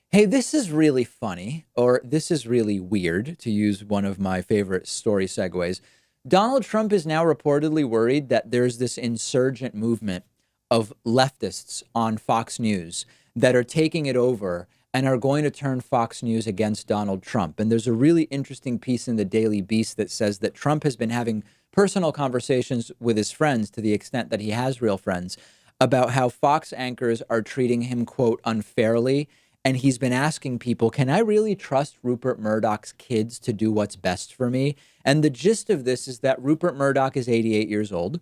Hey, this is really funny, or this is really weird, to use one of my favorite story segues. Donald Trump is now reportedly worried that there's this insurgent movement of leftists on Fox News that are taking it over and are going to turn Fox News against Donald Trump. And there's a really interesting piece in the Daily Beast that says that Trump has been having personal conversations with his friends, to the extent that he has real friends, about how Fox anchors are treating him, quote, unfairly. And he's been asking people, can I really trust Rupert Murdoch's kids to do what's best for me? And the gist of this is that Rupert Murdoch is 88 years old.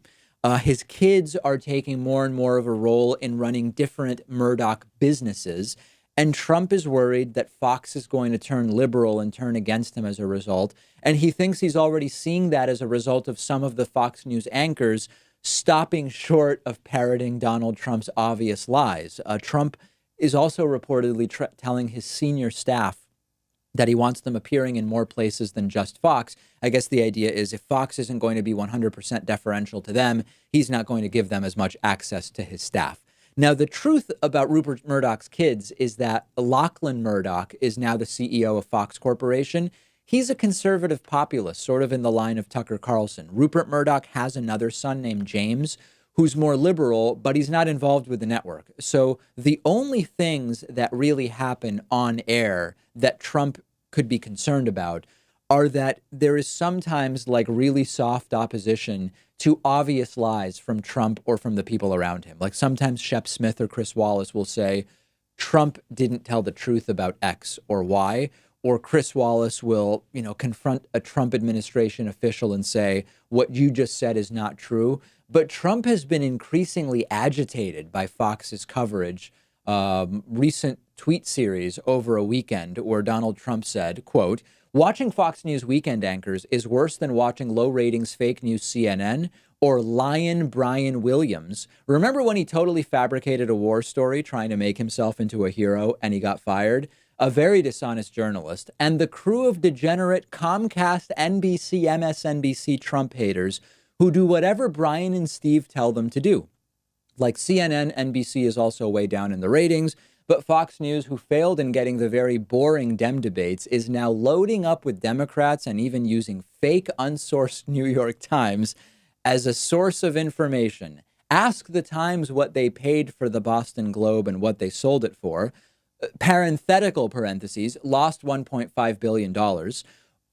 His kids are taking more and more of a role in running different Murdoch businesses. And Trump is worried that Fox is going to turn liberal and turn against him as a result. And he thinks he's already seeing that as a result of some of the Fox News anchors stopping short of parroting Donald Trump's obvious lies. Trump is also reportedly telling his senior staff that he wants them appearing in more places than just Fox. I guess the idea is if Fox isn't going to be 100% deferential to them, he's not going to give them as much access to his staff. Now, the truth about Rupert Murdoch's kids is that Lachlan Murdoch is now the CEO of Fox Corporation. He's a conservative populist, sort of in the line of Tucker Carlson. Rupert Murdoch has another son named James, who's more liberal, but he's not involved with the network. So the only things that really happen on air that Trump could be concerned about are that there is sometimes like really soft opposition to obvious lies from Trump or from the people around him. Like sometimes Shep Smith or Chris Wallace will say, Trump didn't tell the truth about X or Y, or Chris Wallace will, confront a Trump administration official and say, what you just said is not true. But Trump has been increasingly agitated by Fox's coverage. Recent tweet series over a weekend where Donald Trump said, quote, watching Fox News weekend anchors is worse than watching low ratings fake news CNN or Lion Brian Williams. Remember when he totally fabricated a war story trying to make himself into a hero and he got fired? A very dishonest journalist, and the crew of degenerate Comcast, NBC, MSNBC Trump haters who do whatever Brian and Steve tell them to do. Like CNN, NBC is also way down in the ratings, but Fox News, who failed in getting the very boring Dem debates, is now loading up with Democrats and even using fake unsourced New York Times as a source of information. Ask the Times what they paid for the Boston Globe and what they sold it for. Parenthetical parentheses, lost $1.5 billion,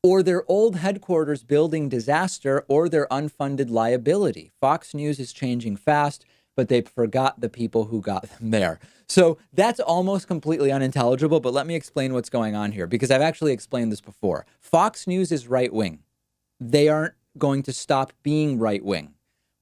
or their old headquarters building disaster, or their unfunded liability. Fox News is changing fast, but they forgot the people who got them there. So that's almost completely unintelligible, but let me explain what's going on here, because I've actually explained this before. Fox News is right wing. They aren't going to stop being right wing,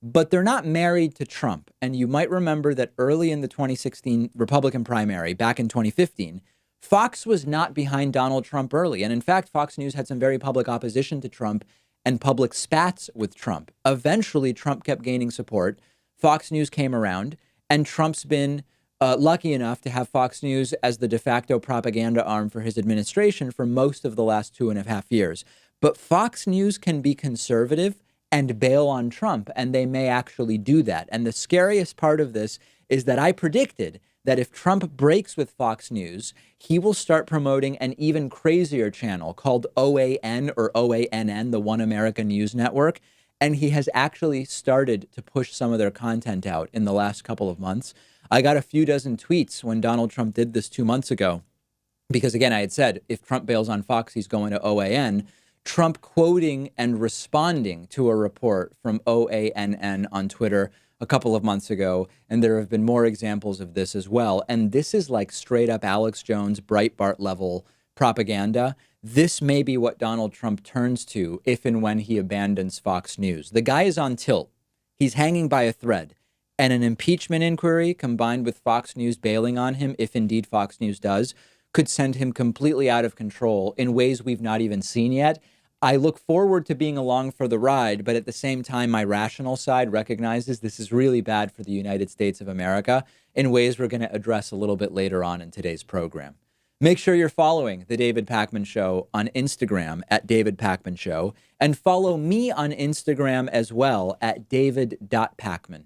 but they're not married to Trump. And you might remember that early in the 2016 Republican primary, back in 2015, Fox was not behind Donald Trump early. And in fact, Fox News had some very public opposition to Trump and public spats with Trump. Eventually, Trump kept gaining support. Fox News came around, and Trump's been lucky enough to have Fox News as the de facto propaganda arm for his administration for most of the last 2.5 years. But Fox News can be conservative and bail on Trump, and they may actually do that. And the scariest part of this is that I predicted that if Trump breaks with Fox News, he will start promoting an even crazier channel called OAN or OANN, the One America News Network. And he has actually started to push some of their content out in the last couple of months. I got a few dozen tweets when Donald Trump did this 2 months ago, because again, I had said, if Trump bails on Fox, he's going to OAN. Trump quoting and responding to a report from OANN on Twitter a couple of months ago. And there have been more examples of this as well. And this is like straight up Alex Jones, Breitbart level propaganda. This may be what Donald Trump turns to if and when he abandons Fox News. The guy is on tilt. He's hanging by a thread. And an impeachment inquiry combined with Fox News bailing on him, if indeed Fox News does, could send him completely out of control in ways we've not even seen yet. I look forward to being along for the ride, but at the same time, my rational side recognizes this is really bad for the United States of America in ways we're going to address a little bit later on in today's program. Make sure you're following The David Pakman Show on Instagram at David Pakman Show, and follow me on Instagram as well at david.pakman.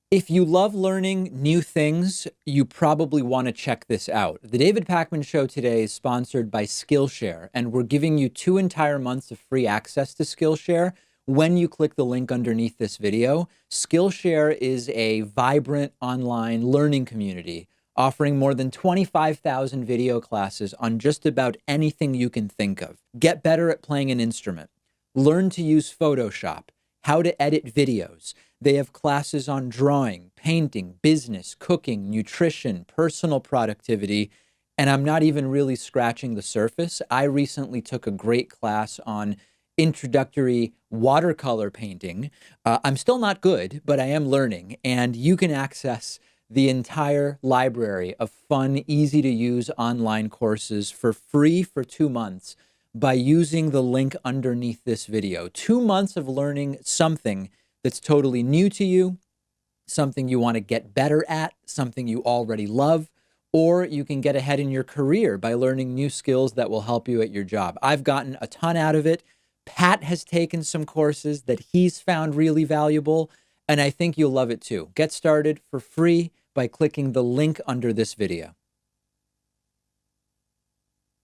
If you love learning new things, you probably want to check this out. The David Pakman Show today is sponsored by Skillshare, and we're giving you 2 entire months of free access to Skillshare when you click the link underneath this video. Skillshare is a vibrant online learning community offering more than 25,000 video classes on just about anything you can think of. Get better at playing an instrument, learn to use Photoshop, how to edit videos. They have classes on drawing, painting, business, cooking, nutrition, personal productivity, and I'm not even really scratching the surface. I recently took a great class on introductory watercolor painting. I'm still not good, but I am learning, and you can access the entire library of fun, easy to use online courses for free for 2 months by using the link underneath this video. 2 months of learning something that's totally new to you, something you want to get better at, something you already love, or you can get ahead in your career by learning new skills that will help you at your job. I've gotten a ton out of it. Pat has taken some courses that he's found really valuable, and I think you'll love it too. Get started for free by clicking the link under this video.